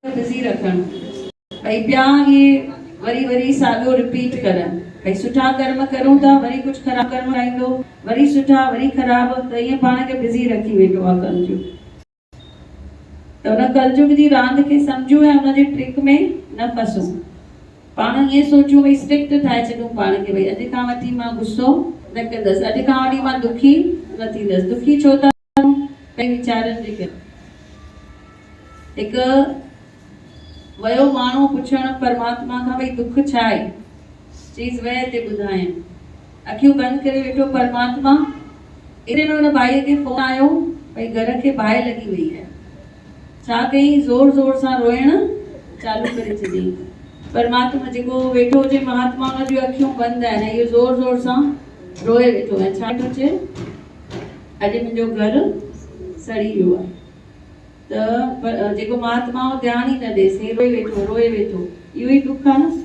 Busy रखणु भई ॿिया इहे वरी वरी साॻियो रिपीट करनि भई सुठा कर्म करूं था वरी कुझु ख़राब कर्म आईंदो वरी सुठा वरी ख़राब त ईअं पाण खे बिज़ी रखी वेठो आहे कलयुग। त हुन कलयुग जी रांदि खे सम्झूं ऐं हुनजे ट्रिक में न फसूं। पाण ईअं सोचूं भई स्ट्रिक्ट ठाहे छॾूं पाण खे भई अॼु खां वठी मां गुस्सो न कंदसि, अॼु खां वठी मां दुखी न थींदसि। दुखी छो था कई वीचारनि जे करे। हिकु वयो माण्हू पुछण परमात्मा खां भई दुख छा आहे, चीज़ वह ते ॿुधाए अखियूं बंदि करे वेठो परमात्मा। एॾे में हुन भाईअ खे फोन आयो भई घर खे बाहि लॻी वई आहे। छा कई, ज़ोर ज़ोर सां रोइण चालू करे छॾियईं। परमात्मा जेको वेठो हुजे महात्मा हुन जूं अखियूं बंदि आहिनि, इहो ज़ोर ज़ोर सां रोए वेठो ऐं छा थो चए, अॼु मुंहिंजो घर सड़ी वियो आहे। त जेको महात्मा हो ध्यानु ई न ॾेसि, रोए वेठो इहो ई दुख आहे न।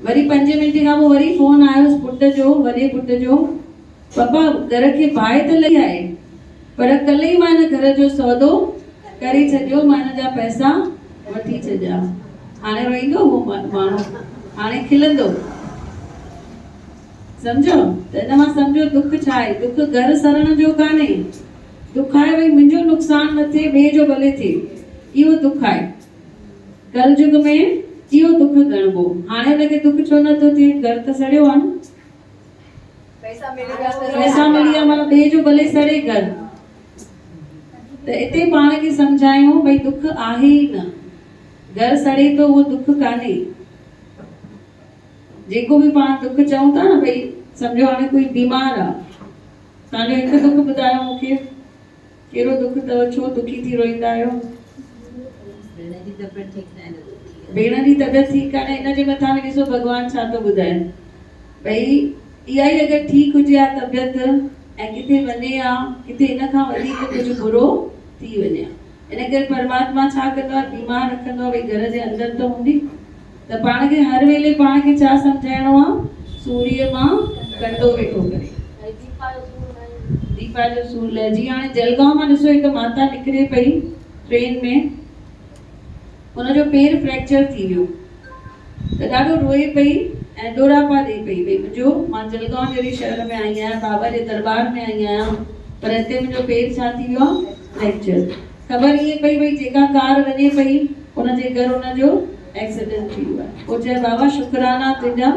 वरी 5 मिंट खां पोइ वरी फोन आयो पुट जो, वॾे पुट जो, पप्पा घर खे बाहि त लॻी आहे पर कल्ह ई मां हिन घर जो सौदो करे छॾियो, मां हिन जा पैसा वठी छॾिया। हाणे रोईंदो उहो माण्हू, हाणे खिलंदो, सम्झो। त हिन मां सम्झो दुख छा आहे। दुख घर सरण जो कान्हे, दुख आहे भई मुंहिंजो नुक़सान न थिए ॿिए जो भले थिए, इहो दुख आहे। कलयुग में इहो दुख गणबो। हाणे हुनखे दुख छो नथो थिए, घर त सड़ियो आहे न, पैसा मिली विया माना ॿिए जो भले सड़े घर। त हिते पाण खे सम्झायूं भई दुख आहे ई न, घर सड़े तो उहो दुख कान्हे। जेको बि पाण दुख चऊं था न भई सम्झो हाणे कोई बीमार आहे, तव्हांजो हिकु दुख ॿुधायो मूंखे, कहिड़ो दुख अथव, छो दुखी थी रोईंदा आहियो? भेण जी तबियत ठीकु आहे, हिन जे मथां बि ॾिसो भॻवान छा थो ॿुधाए भई इहा ई अगरि ठीकु हुजे हा तबियत ऐं किथे वञे हा, किथे इन खां वधीक कुझु बुरो थी वञे हा। इन करे परमात्मा छा कंदो आहे, बीमार रखंदो आहे भई घर जे अंदरि त हूंदी। त पाण खे हर वेले पाण खे छा सम्झाइणो आहे, सूर्य मां कंडो वेठो करे, दीपा जो सूर लहे। जीअं हाणे जलगांव मां ॾिसो हिकु माता निकिरे पई ट्रेन में, हुनजो पेर फ्रैक्चर थी वियो त ॾाढो रोए पई ऐं ॾोरापा ॾेई पई भई मुंहिंजो, मां जलगांव जहिड़े शहर में आई आहियां, बाबा जे दरबार में आई आहियां, पर हिते मुंहिंजो पेर छा थी वियो आहे, फ्रैक्चर। ख़बर ईअं पई भई जेका कार वञे पई हुनजे घर हुनजो एक्सीडेंट थी वियो आहे। पोइ चए बाबा शुक्राना तुंहिंजा,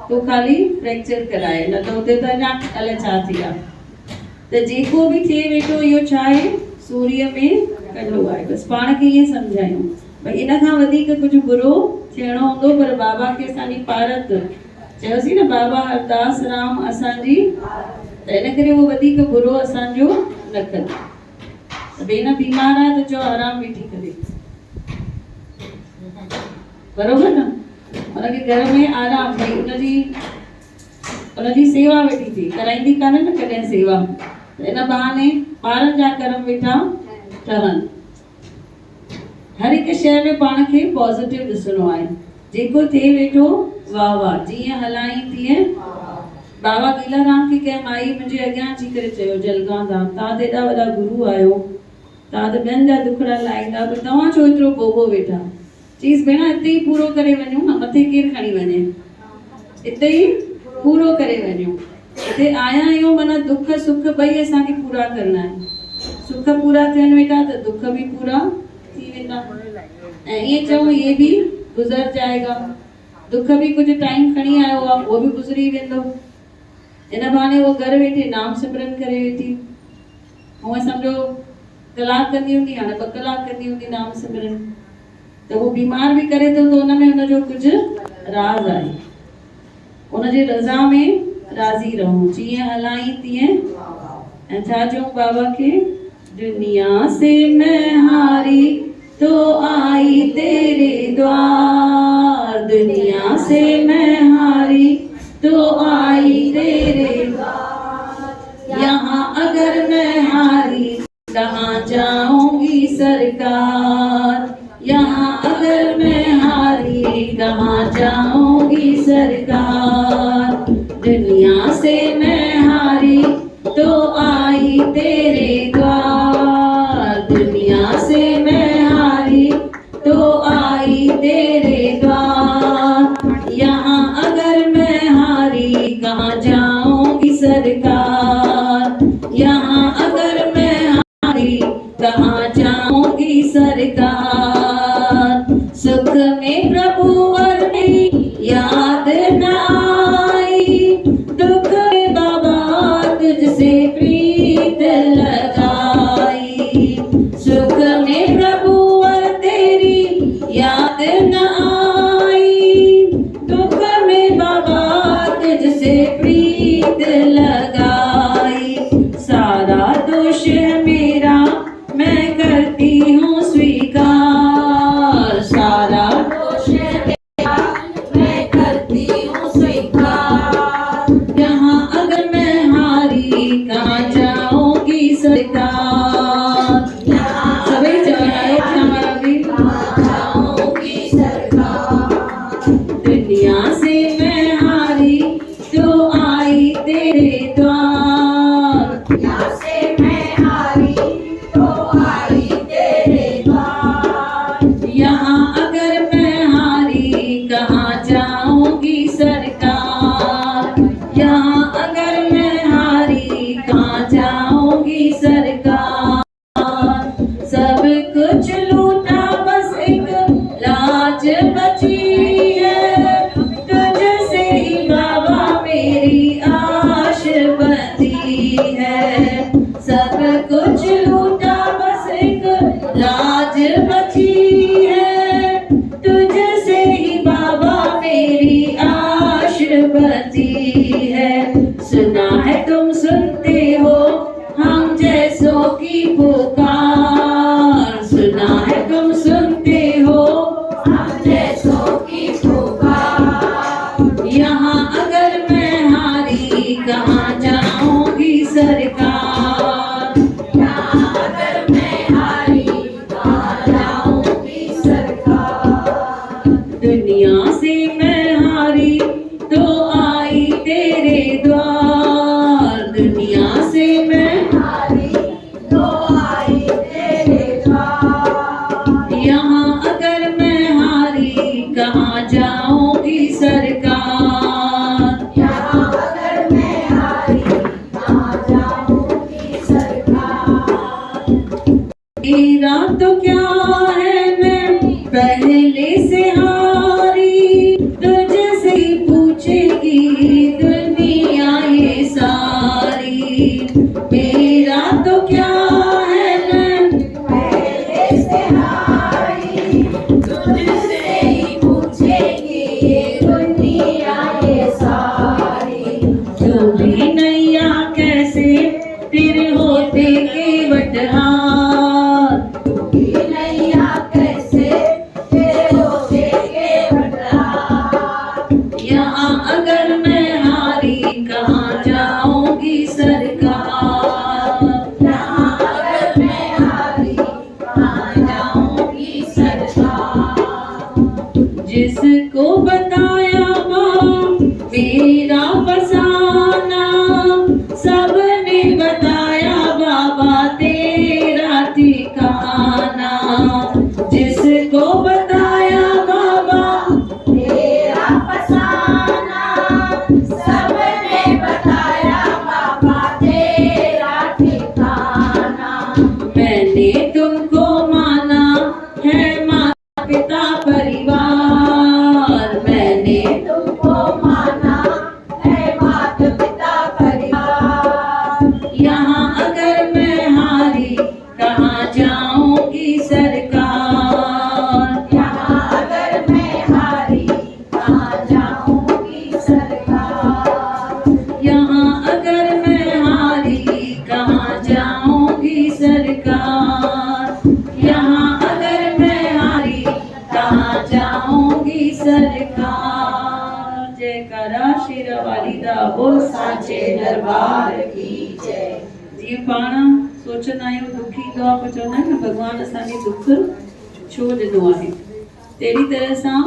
तूं ख़ाली फ्रैक्चर कराए, न त हुते त अञा अलाए छा थी आहे। त जेको बि थिए वेठो इहो छा आहे, सूर्य में कंडो आहे। बसि पाण खे ईअं सम्झायूं भई इन खां वधीक कुझु बुरो थियणो हूंदो पर बाबा खे असांजी पारत, चयोसीं न बाबा हरदास राम असांजी, त इन करे उहो वधीक बुरो असांजो न कंदो। भेण बीमार आहे त चओ आराम वेठी करे, बरोबर न, हुनखे घर में आराम भई हुनजी सेवा वेठी थी कराईंदी कान्हे न कॾहिं सेवा, इन बहाने ॿारनि जा कर्म वेठा ठहनि। हर हिकु शइ में पाण खे पॉजिटिव ॾिसणो आहे। जेको थिए वेठो वाह वाह, जीअं हलाई तीअं। बाबा गीलाराम खे कंहिं माई मुंहिंजे अॻियां अची करे चयो जलगांव था, तव्हां त एॾा वॾा गुरू आहियो, तव्हां त ॿियनि जा दुखड़ा लाहींदा, पर तव्हां छो एतिरो बोबो वेठा। चीज़ भेण हिते ई पूरो करे वञूं न, मथे केरु खणी वञे, हिते ई पूरो करे वञूं। हिते आया आहियूं माना दुख सुख ॿई असांखे पूरा करणा आहिनि। सुख पूरा थियनि वेठा त दुख बि पूरा थी वेंदा, ऐं ईअं चऊं ये भी गुज़र जाएगा। दुख बि कुझु टाइम खणी आयो आहे, उहो बि गुज़री वेंदो। इन बहाने उहो घर वेठे नाम सिमरन करे वेठी, हूअं सम्झो कलाक कंदी हूंदी, हाणे 2 कलाक कंदी हूंदी नाम सिमरन। त उहो बीमार बि करे थो त हुन में हुनजो कुझु राज़ आहे। हुनजे रज़ा में राज़ी रहूं, जीअं हलाई तीअं। ऐं छा चऊं बाबा खे, दुनिया से मैं हारी तो आई तेरे द्वार, दुनिया से मैं हारी तो आई तेरे द्वार, यहाँ अगर मैं हारी कहाँ जाऊंगी सरकार, यहाँ अगर मैं हारी कहाँ जाऊंगी सरकार, दुनिया से मैं हारी तो आई तेरे द्वार, दुनिया से मैं हारी तो पहले से हारी तुझसे पूछेगी दुनिया ये सारी, मेरा तो क्या है न पहले से हारी तुझसे ही पूछेगी ये दुनिया ये सारी। तू भी नैया कैसे तेरे होते केवट हार, तू भी नैया कैसे तेरे होते केवट हार। यहाँ अगर मैं हारी कहाँ जाऊंगी सरकार, यहाँ अगर मैं हारी कहाँ जाऊंगी सरकार। जिसको बताया माँ मेरा फसाना, सबने बताया बाबा तेरा ठिकाना। जिसको बताया बाबा तेरा फसाना, सबने बताया बाबा तेरा ठिकाना। मैंने तुमको माना है माता पिता परिवार, मैंने तुमको माना है माता पिता परिवार। यहाँ अगर मैं हारी कहाँ जाऊंगी सरकार, यहाँ अगर मैं हारी कहाँ जाऊंगी सरकार। यहाँ अगर मैं हारी कहाँ जाऊंगी सरकार, यहाँ अगर मैं हारी कहाँ जाऊंगी सरकार। जयकारा शेरावाली दा बोल साचे दरबार की जय। जीअं पाण सोचंदा आहियूं दुखी ईंदो आहे पोइ चवंदा आहिनि न भॻवानु असांखे दुख छो ॾिनो आहे, तहिड़ी तरह सां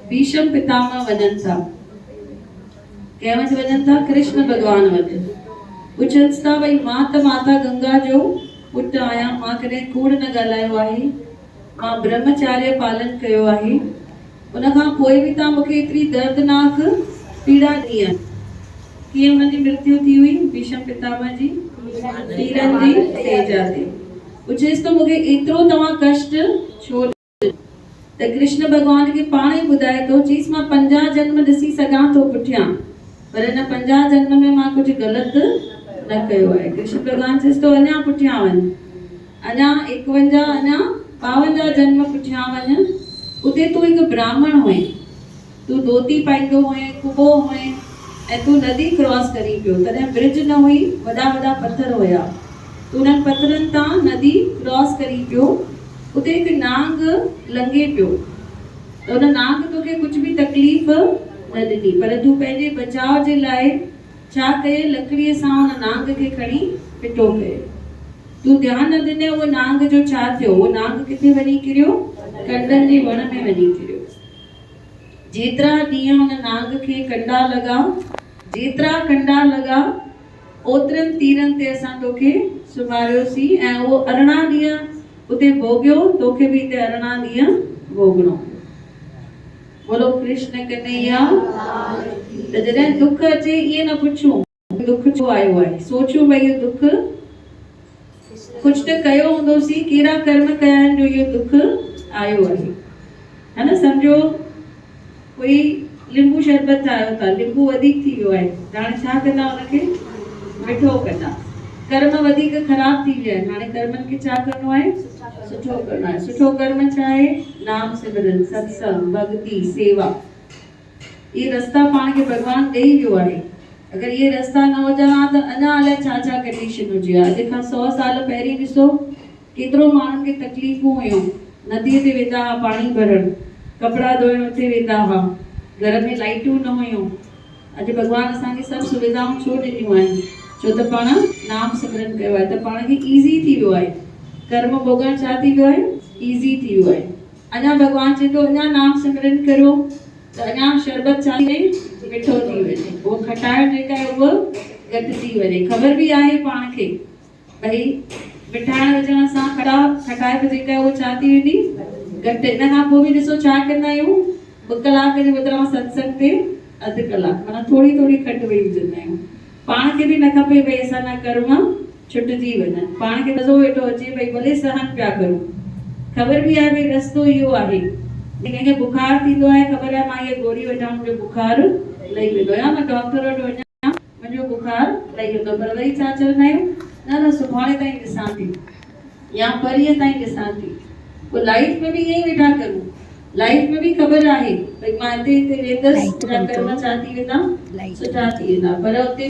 भीष्म पितामह वञनि था। कंहिं वटि वञनि था? कृष्ण भॻवान वटि। पुछनि था भई मां त माता गंगा जो पुटु आहियां, मां कॾहिं कूड़ न ॻाल्हायो आहे, मां ब्रह्मचार्य पालन कयो आहे, उन खां पोइ बि तव्हां मूंखे एतिरी दर्दनाक पीड़ा ॾिनी आहे। कीअं हुनजी मृत्यु थी हुई भीष्म पितामह जी? तीरनि जी तेजा ते। पुछेसि तो मूंखे एतिरो तव्हां कष्ट छो ॾिनो? त कृष्ण भॻवान खे पाण ई ॿुधाए थो, चईसि मां 50 जन्म ॾिसी सघां थो पुठियां, पर हिन 50 जन्म में मां कुझु ग़लति न कयो आहे। कृष्ण भॻवान चएसि थो अञा पुठियां वञ, अञा 51 अञा 52 जन्म पुठियां वञ। उते तूं हिकु ब्राह्मण हुए, तूं धोती पाईंदो हुए, कुबो हुए ऐं तूं नदी क्रॉस करी पियो। तॾहिं ब्रिज न हुई, वॾा वॾा पत्थर हुया, तूं उन्हनि पत्थरनि तां नदी क्रॉस करी पियो। उते हिकु नांग लंघे पियो, त उन नांग तोखे कुझु बि तकलीफ़ न ॾिनी, पर तूं पंहिंजे बचाव जे लाइ छा कये? लकड़ीअ सां उन नांग खे खणी पिटो कये। तूं ध्यानु न ॾिने उहो नांग जो छा थियो? उहो नांग किथे वञी किरियो? कंडनि जे वण में वञी किरियो। जेतिरा ॾींहं हुन नांग खे कंडा लॻा, जेतिरा कंडा लॻा ओतिरनि तीरनि ते असां तोखे सुम्हारियोसीं ऐं उहो 18 ॾींहं उते भोॻियो, तोखे बि हिते 18 ॾींहं भोॻणो। बोलो कृष्ण कन्हैया। त जॾहिं दुख अचे ईअं न पुछूं दुख छो आयो आहे, सोचूं भई इहो दुख कुझु त कयो हूंदोसीं, कहिड़ा कर्म कया आहिनि जो इहो दुख आयो आहे, है न। सम्झो कोई लींबू शरबत ठाहियो था, लींबू वधीक थी वियो आहे, हाणे छा कंदा? हुनखे मिठो कंदा। कर्म वधीक ख़राब थी विया आहिनि, हाणे कर्मनि खे छा करिणो आहे? सुठो करिणो आहे। सुठो कर्म छा आहे? नाम सिमरन, सत्संग, भक्ति, सेवा। ये रस्ता पाण खे भॻवानु ॾेई वियो आहे। अगरि इहे रस्ता न हुजनि हा त अञा अलाए छा छा कंडीशन हुजे हा। अॼु खां 100 साल पहिरीं ॾिसो केतिरो माण्हुनि खे तकलीफ़ूं हुयूं, नदीअ ते वेंदा हुआ पाणी भरण, कपिड़ा धोइण उते वेंदा हुआ, घर में लाइटूं न हुयूं। अॼु भॻवानु असांखे सभु सुविधाऊं छो ॾिनियूं आहिनि? छो त पाण नाम सिमरन कयो आहे, त पाण खे ईज़ी थी वियो आहे। कर्म भोगण छा थी वियो आहे? ईज़ी थी वियो आहे। अञा भॻवानु चए थो अञा नाम सिमरन करो त अञा शरबत छा थी वञे? मिठो थी वञे। उहो खटाइण जेका आहे उहा घटि थी वञे। ख़बर बि आहे पाण खे भई मिठाइण विझण सां खटाइप जेका आहे उहा छा थी वेंदी? घटि। इन खां पोइ बि ॾिसो छा कंदा आहियूं? 2 कलाक जे बदिरां सत्संग ते अधु कलाक, माना थोरी थोरी खटि वेई विझंदा आहियूं। पाण खे बि न खपे भई असांजा कर्म छुटिजी वञनि। पाण खे मज़ो वेठो अचे भई भले सहन पिया करूं, ख़बर बि आहे भई रस्तो इहो आहे। कंहिंखे बुखार थींदो आहे, ख़बर आहे मां ये गोरी वठां मुंहिंजो बुखार लही वेंदो, या मां डॉक्टर वटि वञा मुंहिंजो बुखार लही वेंदो। पर वरी छा चवंदा आहियूं, न सुभाणे ताईं ॾिसां थी या परीहं ताईं ॾिसां थी। पोइ लाइफ में बि ईअं ई वेठा करूं। लाइफ में बि ख़बर आहे भई मां हिते वेंदसि, मुंहिंजा कर्म छा थी वेंदा, सुठा थी वेंदा, पर उते